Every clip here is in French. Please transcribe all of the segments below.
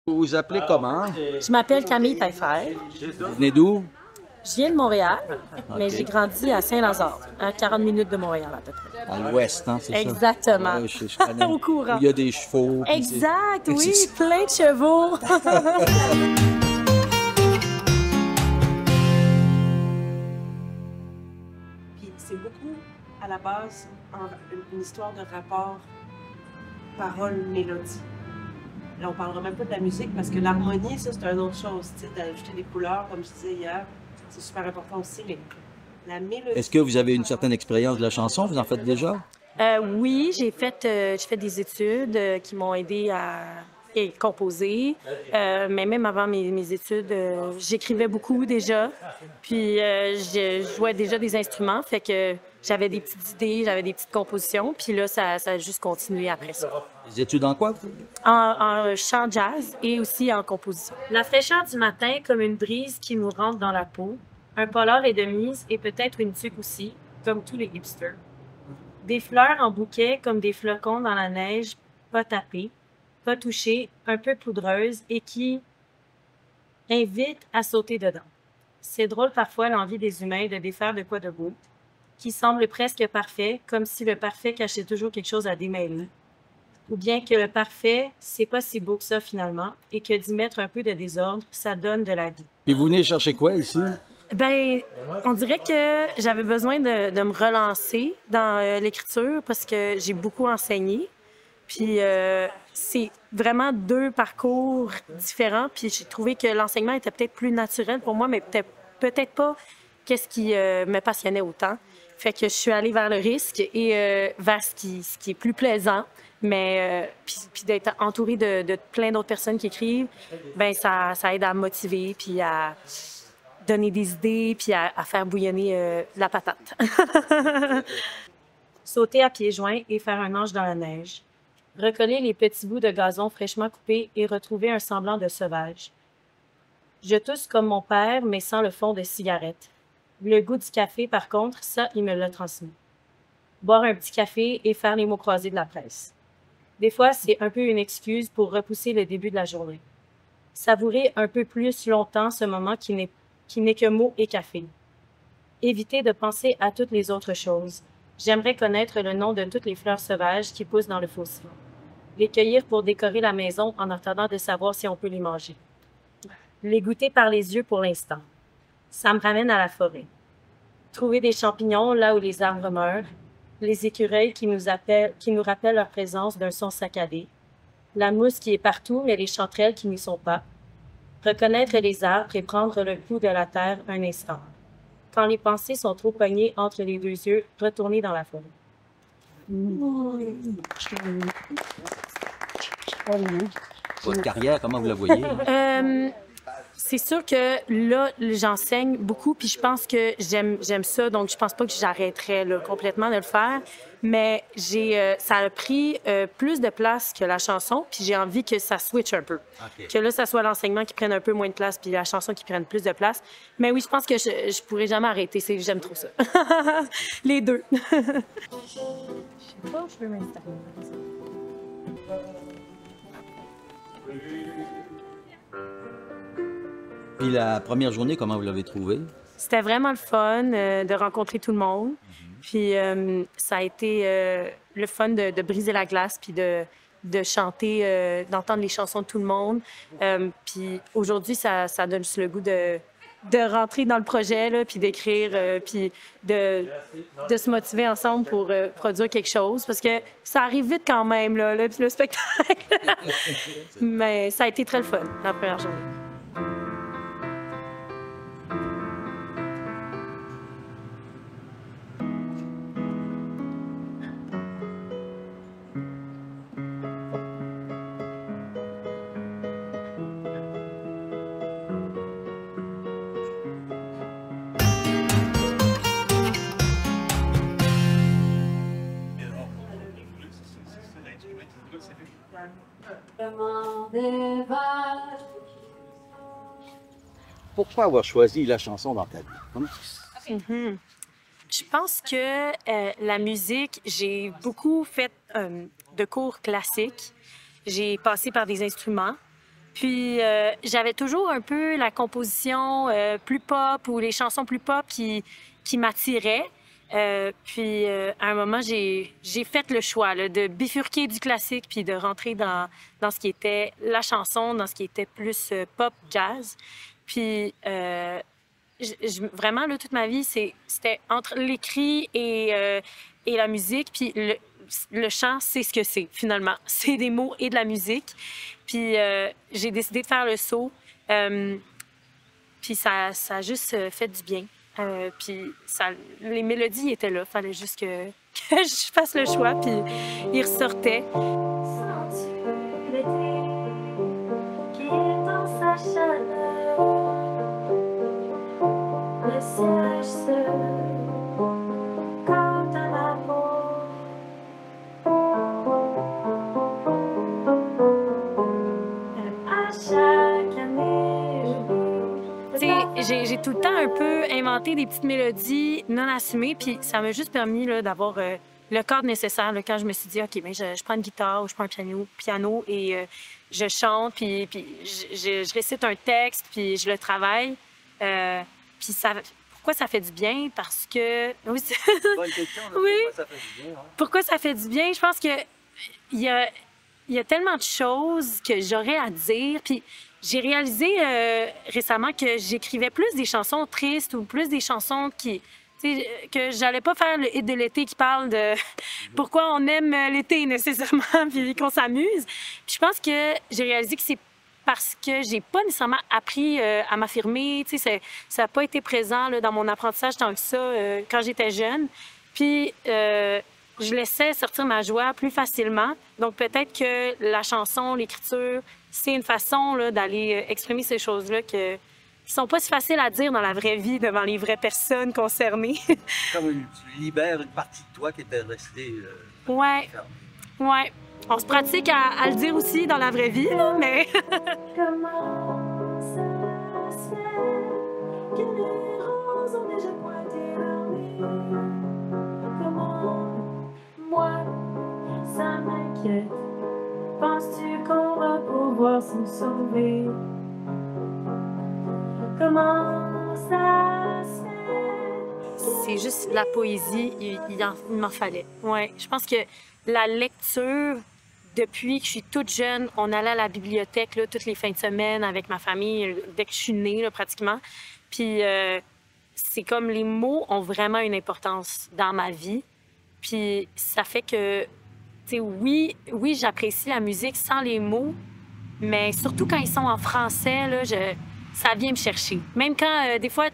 Vous vous appelez comment? Je m'appelle Camille Taillefer. Vous venez d'où? Je viens de Montréal, mais j'ai grandi à Saint-Lazare, à 40 minutes de Montréal à peu près. À l'ouest, hein, c'est ça? Exactement. Ouais, je connais. Au courant. Où il y a des chevaux. puis Exact, c'est- oui, c'est- plein de chevaux. Puis c'est beaucoup, à la base, une histoire de rapport parole-mélodie. Là, on parlera même pas de la musique parce que l'harmonie, ça, c'est une autre chose. Tu sais, d'ajouter des couleurs, comme je disais hier, c'est super important aussi, mais la mélodie... Est-ce que vous avez une certaine expérience de la chanson? Vous en faites déjà? Oui, j'ai fait des études qui m'ont aidé à composer. Mais même avant mes études, j'écrivais beaucoup déjà. Puis je jouais déjà des instruments, fait que j'avais des petites idées, j'avais des petites compositions. Puis là, ça a juste continué après ça. Des études en quoi? En chant jazz et aussi en composition. La fraîcheur du matin comme une brise qui nous rentre dans la peau. Un polar est de mise et peut-être une tuque aussi, comme tous les hipsters. Des fleurs en bouquet comme des flocons dans la neige, pas tapées, pas touchées, un peu poudreuses et qui invitent à sauter dedans. C'est drôle parfois l'envie des humains de défaire de quoi de beau, qui semble presque parfait, comme si le parfait cachait toujours quelque chose à démêler. Ou bien que le parfait, c'est pas si beau que ça finalement, et que d'y mettre un peu de désordre, ça donne de la vie. Puis vous venez chercher quoi ici? Ben, on dirait que j'avais besoin de me relancer dans l'écriture parce que j'ai beaucoup enseigné. Puis c'est vraiment deux parcours différents. Puis j'ai trouvé que l'enseignement était peut-être plus naturel pour moi, mais peut-être pas qu'est-ce qui me passionnait autant. Fait que je suis allée vers le risque et vers ce qui est plus plaisant. Mais puis d'être entourée de plein d'autres personnes qui écrivent, ben ça aide à me motiver puis à donner des idées puis à faire bouillonner la patate. Sauter à pieds joints et faire un ange dans la neige. Recoller les petits bouts de gazon fraîchement coupés et retrouver un semblant de sauvage. Je tousse comme mon père, mais sans le fond de cigarette. Le goût du café, par contre, ça, il me l'a transmis. Boire un petit café et faire les mots croisés de la presse. Des fois, c'est un peu une excuse pour repousser le début de la journée. Savourer un peu plus longtemps ce moment qui n'est que mots et café. Éviter de penser à toutes les autres choses. J'aimerais connaître le nom de toutes les fleurs sauvages qui poussent dans le fossé. Les cueillir pour décorer la maison en attendant de savoir si on peut les manger. Les goûter par les yeux pour l'instant. Ça me ramène à la forêt. Trouver des champignons là où les arbres meurent. Les écureuils qui nous rappellent leur présence d'un son saccadé. La mousse qui est partout, mais les chanterelles qui n'y sont pas. Reconnaître les arbres et prendre le pouls de la terre un instant. Quand les pensées sont trop pognées entre les deux yeux, retourner dans la forêt. Votre carrière, comment vous la voyez? C'est sûr que là, j'enseigne beaucoup, puis je pense que j'aime ça, donc je pense pas que j'arrêterais là, complètement de le faire. Mais ça a pris plus de place que la chanson, puis j'ai envie que ça switch un peu. OK. Que là, ça soit l'enseignement qui prenne un peu moins de place, puis la chanson qui prenne plus de place. Mais oui, je pense que je pourrais jamais arrêter. J'aime trop ça. Les deux. Je sais pas, je peux m'installer. Puis la première journée, comment vous l'avez trouvée? C'était vraiment le fun de rencontrer tout le monde. Puis ça a été le fun de briser la glace puis de chanter, d'entendre les chansons de tout le monde. Puis aujourd'hui, ça donne juste le goût de rentrer dans le projet, là, puis d'écrire, puis de se motiver ensemble pour produire quelque chose. Parce que ça arrive vite quand même, là, le spectacle. Mais ça a été très le fun, la première journée. Pourquoi avoir choisi la chanson dans ta vie? Comment- Je pense que la musique, j'ai beaucoup fait de cours classiques. J'ai passé par des instruments. Puis j'avais toujours un peu la composition plus pop ou les chansons plus pop qui m'attiraient. À un moment, j'ai fait le choix là, de bifurquer du classique puis de rentrer dans ce qui était la chanson, dans ce qui était plus pop, jazz. Puis vraiment, là, toute ma vie, c'était entre l'écrit et la musique. Puis le chant, c'est ce que c'est, finalement. C'est des mots et de la musique. Puis j'ai décidé de faire le saut. Puis ça a juste fait du bien. Puis les mélodies étaient là. Fallait juste que je fasse le choix. Puis ils ressortaient. Sens-tu l'été qui est dans sa chaleur? Le ciel seul, comme dans la peau. À chaque année, j'ai tout le temps un peu inventé des petites mélodies non assumées, puis ça m'a juste permis d'avoir le cadre nécessaire là, quand je me suis dit, OK, ben, je prends une guitare ou je prends un piano et je chante, puis je récite un texte, puis je le travaille. Puis pourquoi ça fait du bien? Parce que... Oui, Bonne question. Là, oui. Pourquoi ça fait du bien? Hein? Pourquoi ça fait du bien? Je pense que il y a tellement de choses que j'aurais à dire. Puis j'ai réalisé récemment que j'écrivais plus des chansons tristes ou plus des chansons que j'allais pas faire le hit de l'été qui parle de pourquoi on aime l'été nécessairement puis qu'on s'amuse. Puis je pense que j'ai réalisé que c'est parce que j'ai pas nécessairement appris à m'affirmer. Ça n'a pas été présent là, dans mon apprentissage tant que ça quand j'étais jeune. Puis je laissais sortir ma joie plus facilement. Donc peut-être que la chanson, l'écriture, c'est une façon là, d'aller exprimer ces choses-là qui sont pas si faciles à dire dans la vraie vie devant les vraies personnes concernées. Comme tu libères une partie de toi qui était restée... Ouais. Ouais. On se pratique à le dire aussi dans la vraie vie, là, mais... Comment ça se fait que les roses ont déjà pointé leur nez? Comment, moi, ça m'inquiète. Penses-tu qu'on va pouvoir s'en sauver? Comment ça se fait? C'est juste de la poésie, il m'en fallait. Ouais, je pense que la lecture... Depuis que je suis toute jeune, on allait à la bibliothèque là, toutes les fins de semaine avec ma famille, dès que je suis née, là, pratiquement. Puis c'est comme les mots ont vraiment une importance dans ma vie. Puis ça fait que, tu sais, oui, j'apprécie la musique sans les mots, mais surtout quand ils sont en français, là, ça vient me chercher. Même quand, des fois,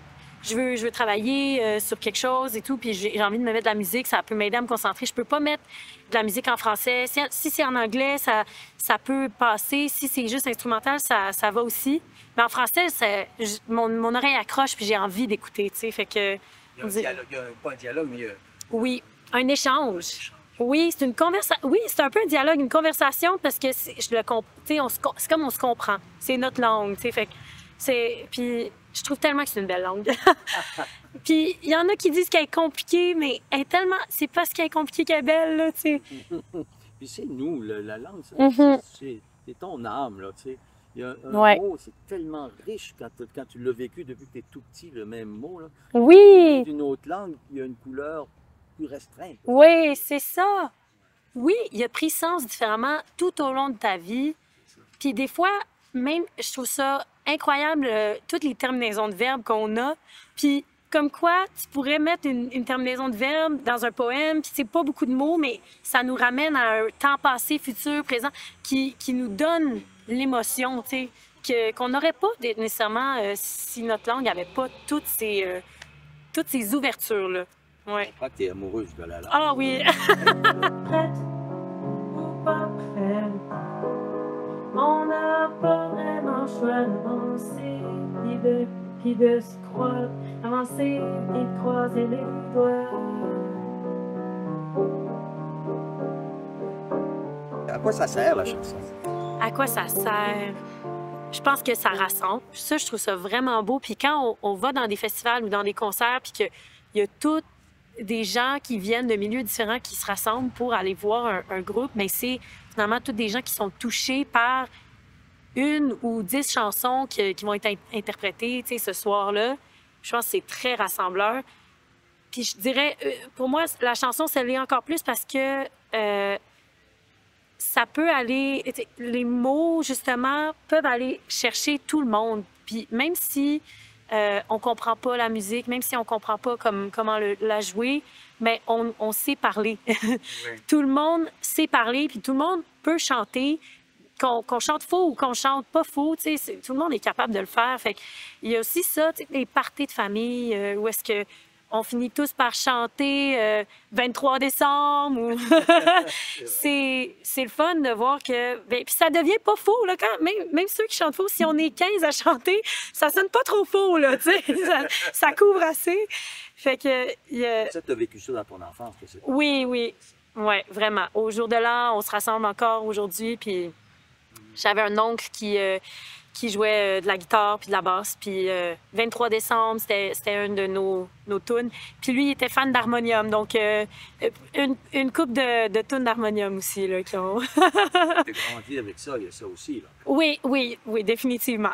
je veux travailler sur quelque chose et tout, puis j'ai envie de me mettre de la musique, ça peut m'aider à me concentrer. Je peux pas mettre de la musique en français. Si c'est en anglais, ça peut passer. Si c'est juste instrumental, ça va aussi. Mais en français, mon oreille accroche puis j'ai envie d'écouter, tu sais. Fait que... Il y a un dialogue, pas un dialogue, mais... Oui, un échange. Oui, c'est une conversation. Oui, c'est un peu un dialogue, une conversation parce que c'est comme on se comprend. C'est notre langue, tu sais. Fait que puis je trouve tellement que c'est une belle langue. Puis il y en a qui disent qu'elle est compliquée, mais elle est tellement... C'est parce qu'elle est compliquée qu'elle est belle, là, tu sais. Puis c'est nous, la langue, c'est ton âme, là, tu sais. Il y a un mot, c'est tellement riche quand tu l'as vécu depuis que tu es tout petit, le même mot, là. Oui! D'une autre langue, il y a une couleur plus restreinte. Oui, c'est ça. Oui, il a pris sens différemment tout au long de ta vie. Puis des fois, même, je trouve ça incroyable, toutes les terminaisons de verbes qu'on a. Puis comme quoi, tu pourrais mettre une terminaison de verbe dans un poème, puis c'est pas beaucoup de mots, mais ça nous ramène à un temps passé, futur, présent, qui nous donne l'émotion, tu sais, qu'on n'aurait pas nécessairement si notre langue n'avait pas toutes ces ouvertures-là. Ouais. Je crois que tu es amoureuse de la langue. Ah oui! Prête ou pas prête, on n'a pas vraiment le choix d'avancer, puis de se croire, avancer et de croiser les doigts. À quoi ça sert, la chanson? À quoi ça sert? Je pense que ça rassemble. Ça, je trouve ça vraiment beau. Puis quand on va dans des festivals ou dans des concerts, puis qu'il y a tous des gens qui viennent de milieux différents qui se rassemblent pour aller voir un groupe, mais c'est finalement tous des gens qui sont touchés par une ou 10 chansons qui vont être interprétées ce soir-là. Je pense que c'est très rassembleur. Puis je dirais, pour moi, la chanson, ça l'est encore plus parce que ça peut aller... Les mots, justement, peuvent aller chercher tout le monde. Puis même si on comprend pas la musique, même si on comprend pas comment la jouer, mais on sait parler. Oui. Tout le monde sait parler, puis tout le monde peut chanter. Qu'on chante faux ou qu'on chante pas faux, tout le monde est capable de le faire. Fait il y a aussi ça, les parties de famille, où est-ce que on finit tous par chanter 23 décembre. Ou... c'est le fun de voir que... Puis ça devient pas faux, là, même ceux qui chantent faux, si on est 15 à chanter, ça sonne pas trop faux, là, ça couvre assez. Fait que... Ça, tu as vécu ça dans ton enfance, c'est ça? Oui, oui. Oui, vraiment. Au jour de l'an, on se rassemble encore aujourd'hui, puis j'avais un oncle qui jouait de la guitare puis de la basse. Puis 23 décembre, c'était une de nos tunes. Puis lui, il était fan d'harmonium. Donc, une coupe de tunes d'harmonium aussi. Là, qui ont... T'es grandi avec ça, il y a ça aussi. Là. Oui, oui, oui, définitivement.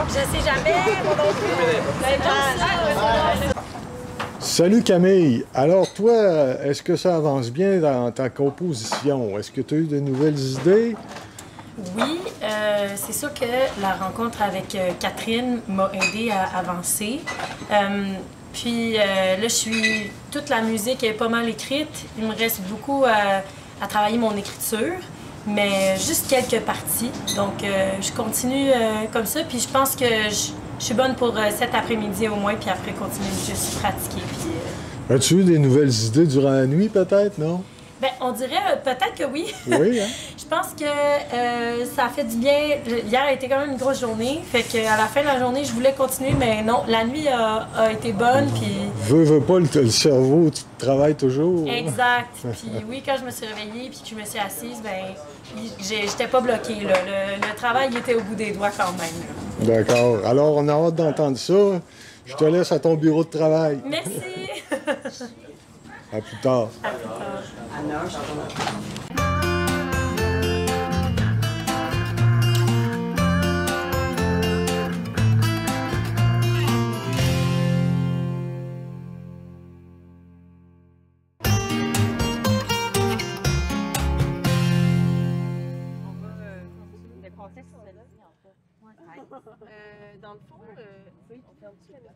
Je sais jamais, moi non plus. Salut Camille. Alors toi, est-ce que ça avance bien dans ta composition? Est-ce que tu as eu de nouvelles idées? Oui, c'est sûr que la rencontre avec Catherine m'a aidé à avancer. Puis là, toute la musique est pas mal écrite. Il me reste beaucoup à travailler mon écriture, mais juste quelques parties. Donc, je continue comme ça. Puis je pense que je suis bonne pour cet après-midi au moins, puis après continuer juste pratiquer. Puis, As-tu eu des nouvelles idées durant la nuit, peut-être, non? Bien, on dirait peut-être que oui. Oui, hein? Je pense que ça a fait du bien. Hier a été quand même une grosse journée. Fait qu'à la fin de la journée, je voulais continuer, mais non, la nuit a été bonne. Puis... Veux pas, le cerveau, tu travailles toujours. Exact. Puis oui, quand je me suis réveillée puis que je me suis assise, ben j'étais pas bloquée. Là. Le travail il était au bout des doigts quand même. D'accord. Alors, on a hâte d'entendre ça. Je te laisse à ton bureau de travail. Merci. À plus tard. À plus tard.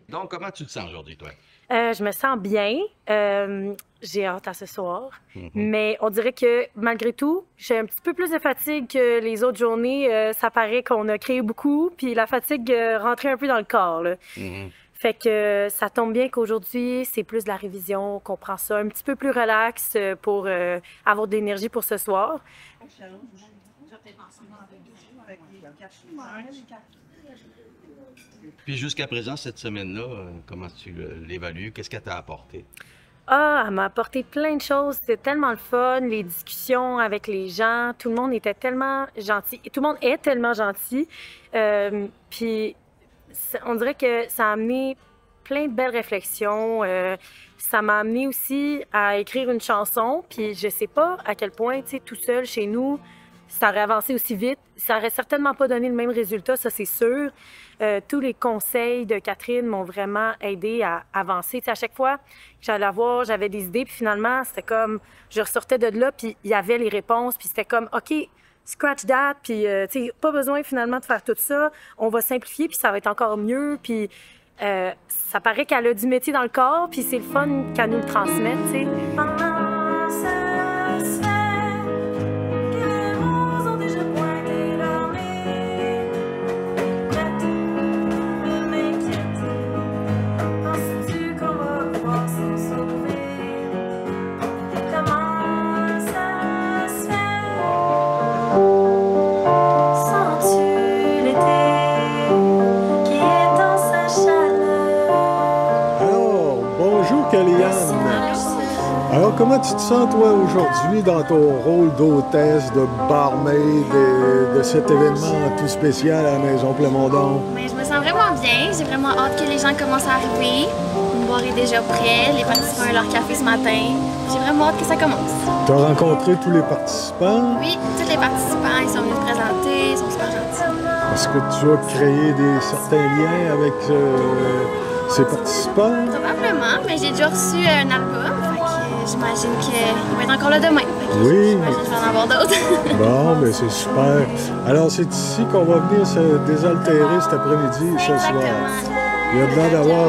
Donc, comment tu te sens aujourd'hui, toi? Je me sens bien. J'ai hâte à ce soir. Mais on dirait que, malgré tout, j'ai un petit peu plus de fatigue que les autres journées. Ça paraît qu'on a créé beaucoup, puis la fatigue rentrait un peu dans le corps. Là. Fait que ça tombe bien qu'aujourd'hui, c'est plus de la révision, qu'on prend ça un petit peu plus relax pour avoir de l'énergie pour ce soir. Puis jusqu'à présent, cette semaine-là, comment tu l'évalues? Qu'est-ce qu'elle t'a apporté? Ah, elle m'a apporté plein de choses. C'était tellement le fun, les discussions avec les gens. Tout le monde était tellement gentil. Tout le monde est tellement gentil. Puis on dirait que ça a amené plein de belles réflexions. Ça m'a amené aussi à écrire une chanson. Puis je sais pas à quel point, tu sais, tout seul chez nous, ça aurait avancé aussi vite. Ça aurait certainement pas donné le même résultat, ça c'est sûr. Tous les conseils de Catherine m'ont vraiment aidé à avancer. Tu sais, à chaque fois que j'allais la voir, j'avais des idées, puis finalement, c'était comme, je ressortais de là, puis il y avait les réponses, puis c'était comme, OK, scratch that, puis tu sais, pas besoin finalement de faire tout ça. On va simplifier, puis ça va être encore mieux, puis ça paraît qu'elle a du métier dans le corps, puis c'est le fun qu'elle nous le transmette, tu sais. Alors, comment tu te sens, toi, aujourd'hui, dans ton rôle d'hôtesse, de barmaid, de cet événement tout spécial à la Maison Plamondon? Ben, je me sens vraiment bien. J'ai vraiment hâte que les gens commencent à arriver. Le bar est déjà prêt. Les participants ont leur café ce matin. J'ai vraiment hâte que ça commence. Tu as rencontré tous les participants? Oui, tous les participants, ils sont venus se présenter. Ils sont super gentils. Est-ce que tu as créé certains liens avec ces participants? Probablement, mais j'ai déjà reçu un album. Fait que j'imagine qu'il va être encore là demain. Oui. J'imagine que je vais en avoir d'autres. Bon, mais c'est super. Alors, c'est ici qu'on va venir se désaltérer cet après-midi et ce soir. Exactement. Il y a de l'air d'avoir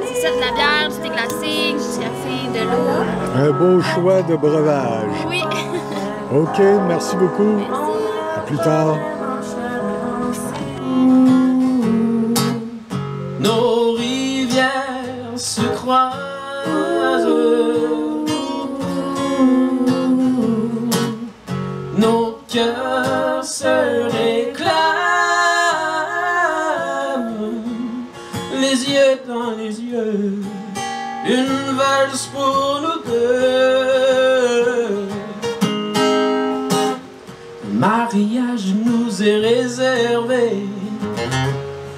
C'est ça, de la bière, du thé glacé, du café, de l'eau. un beau choix de breuvage. Oui. OK, merci beaucoup. À plus tard. Nos rivières se croisent, nos cœurs se réclament, les yeux dans les yeux, une valse pour nous deux. Le mariage nous est réservé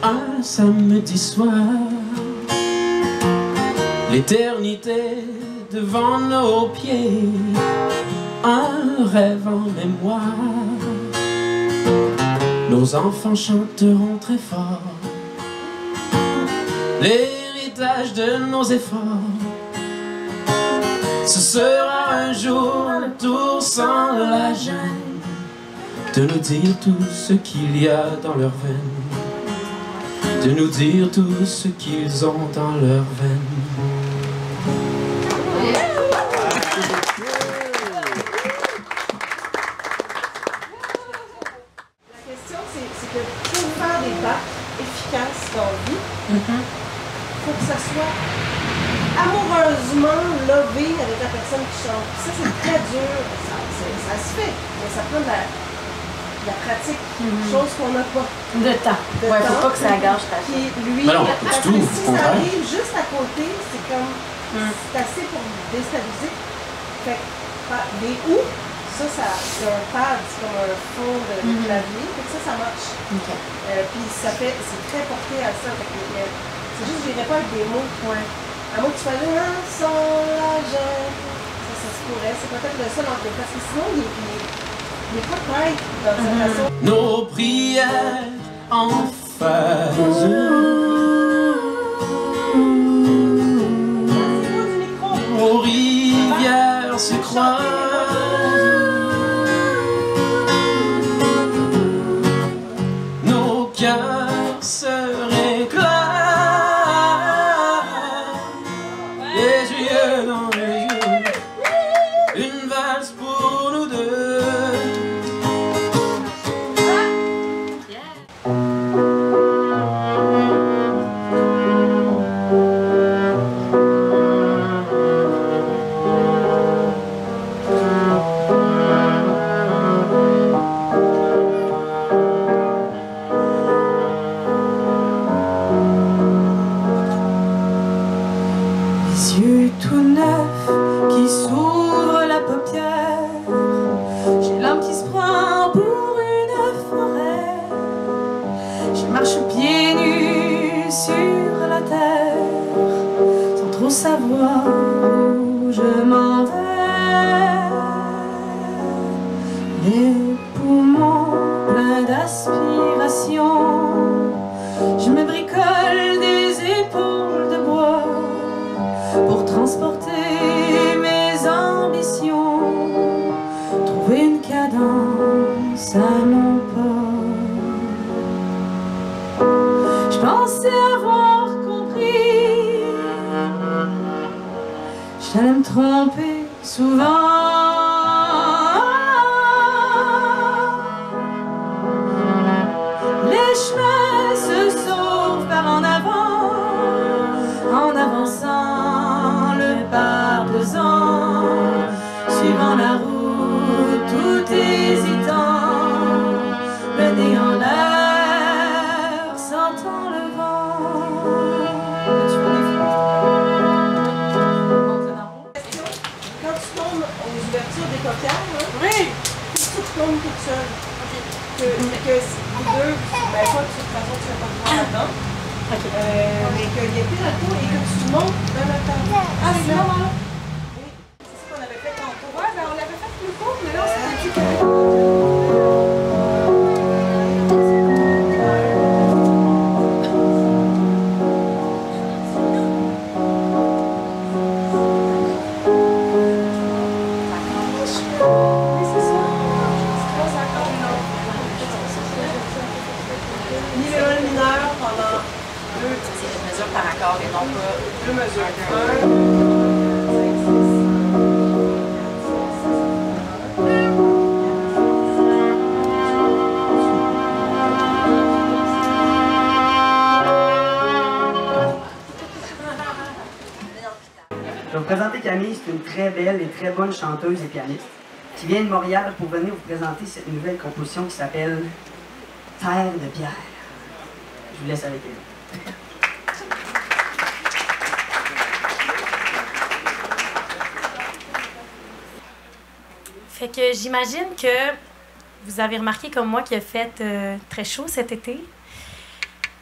un samedi soir, l'éternité devant nos pieds, un rêve en mémoire. Nos enfants chanteront très fort l'héritage de nos efforts. Ce sera un jour un tour sans la gêne de nous dire tout ce qu'il y a dans leurs veines, de nous dire tout ce qu'ils ont dans leurs veines. La question, c'est que pour faire des bacs efficaces dans la vie, il faut que ça soit amoureusement lové avec la personne qui chante. Ça, c'est très dur. Ça se fait, mais ça prend de la pratique, chose qu'on n'a pas. De temps. Ouais, faut pas que ça gâche ta vie. Puis lui, Mais non, pas du parce tout, que au si ça contraire. arrive juste à côté, c'est comme, c'est assez pour déstabiliser. Fait que des ou, ça c'est un pad, c'est comme un fond de clavier, fait que ça marche. Puis c'est très porté à ça. Fait que, c'est juste, je dirais pas avec des mots. À moins que tu fasses sans la gêne. Ça se pourrait, c'est peut-être le seul entre parce que sinon, il n'est pas prêt dans sa façon. Nos prières en phase, nos rivières se croisent, nos cœurs se réclament, les yeux dans les yeux, une valse pour nous deux. Les yeux tout neufs qui s'ouvrent la paupière, j'ai l'âme qui se prend pour une forêt. Je marche pieds nus sur la terre, sans trop savoir où je m'en vais. Les poumons pleins d'aspiration, je me bricole des épaules de bois pour transporter mes ambitions, trouver une cadence à mon pas. Je pensais avoir compris, j'allais me tromper souvent. Les chemins se sauvent par en avant, en avançant le partisans, suivant la route tout hésitant, le nez en l'air, sentant le vent. tournes toute seule. Que les deux, ben toi, de toute façon, tu ne vas pas pouvoir là-dedans. Mais qu'il n'y ait plus d'alcool et que tu montes dans la table. Ah, c'est là, voilà. Oui. C'est ça qu'on avait fait tantôt. Ouais, ben on l'avait fait plus court, mais là, c'était plus par accord et non pas 2 mesures. Je vais vous présenter Camille, c'est une très belle et très bonne chanteuse et pianiste qui vient de Montréal pour venir vous présenter cette nouvelle composition qui s'appelle Terre de pierre. Je vous laisse avec elle. Fait que j'imagine que vous avez remarqué comme moi qu'il a fait très chaud cet été.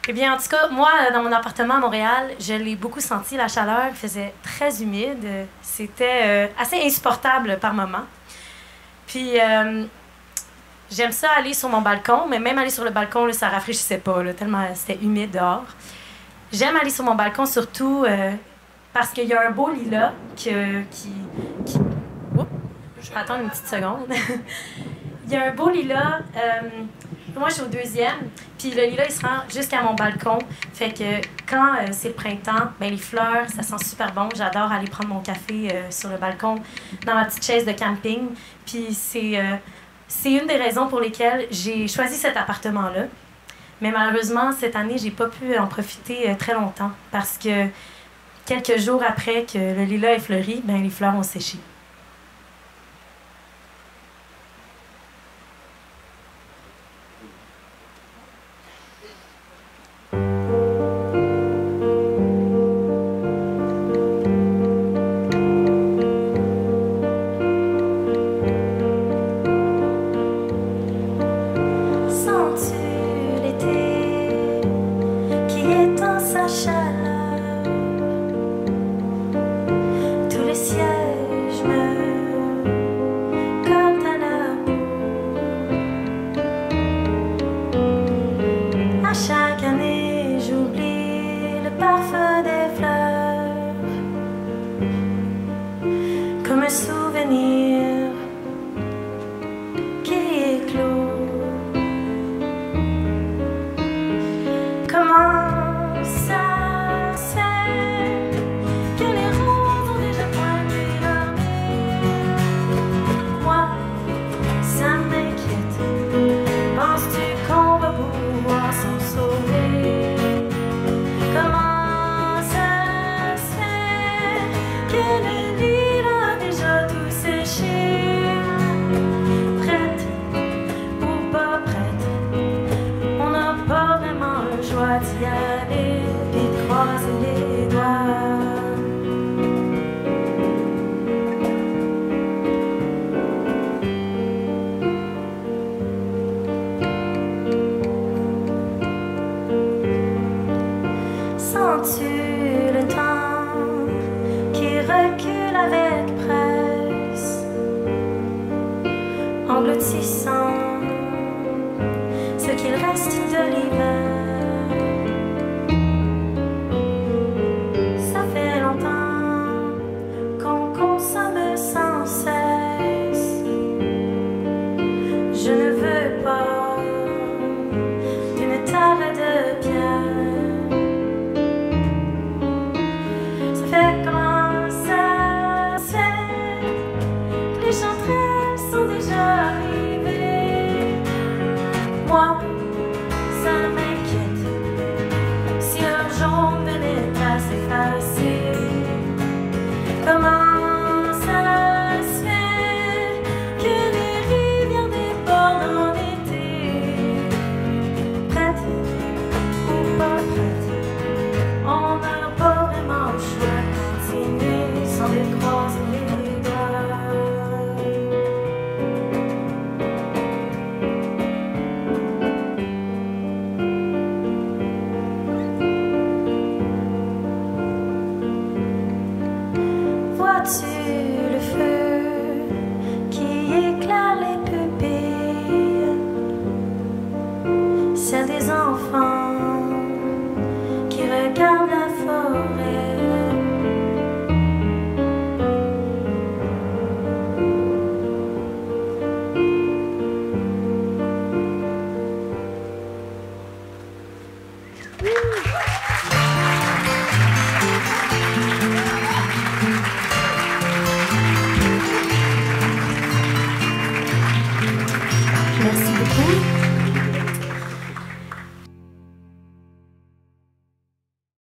Eh bien, en tout cas, moi, dans mon appartement à Montréal, je l'ai beaucoup senti, la chaleur. Il faisait très humide. C'était assez insupportable par moments. Puis, j'aime ça aller sur mon balcon, mais même aller sur le balcon, là, ça rafraîchissait pas, là, tellement c'était humide dehors. J'aime aller sur mon balcon surtout parce qu'il y a un beau lilas qui... Oups, je vais attendre une petite seconde. Il y a un beau lilas. Moi, je suis au 2e, puis le lilas, il se rend jusqu'à mon balcon. Fait que quand c'est le printemps, ben, les fleurs, ça sent super bon. J'adore aller prendre mon café sur le balcon, dans ma petite chaise de camping. Puis c'est une des raisons pour lesquelles j'ai choisi cet appartement-là. Mais malheureusement, cette année, j'ai pas pu en profiter très longtemps parce que quelques jours après que le lilas ait fleuri, ben, les fleurs ont séché. Sens-tu le temps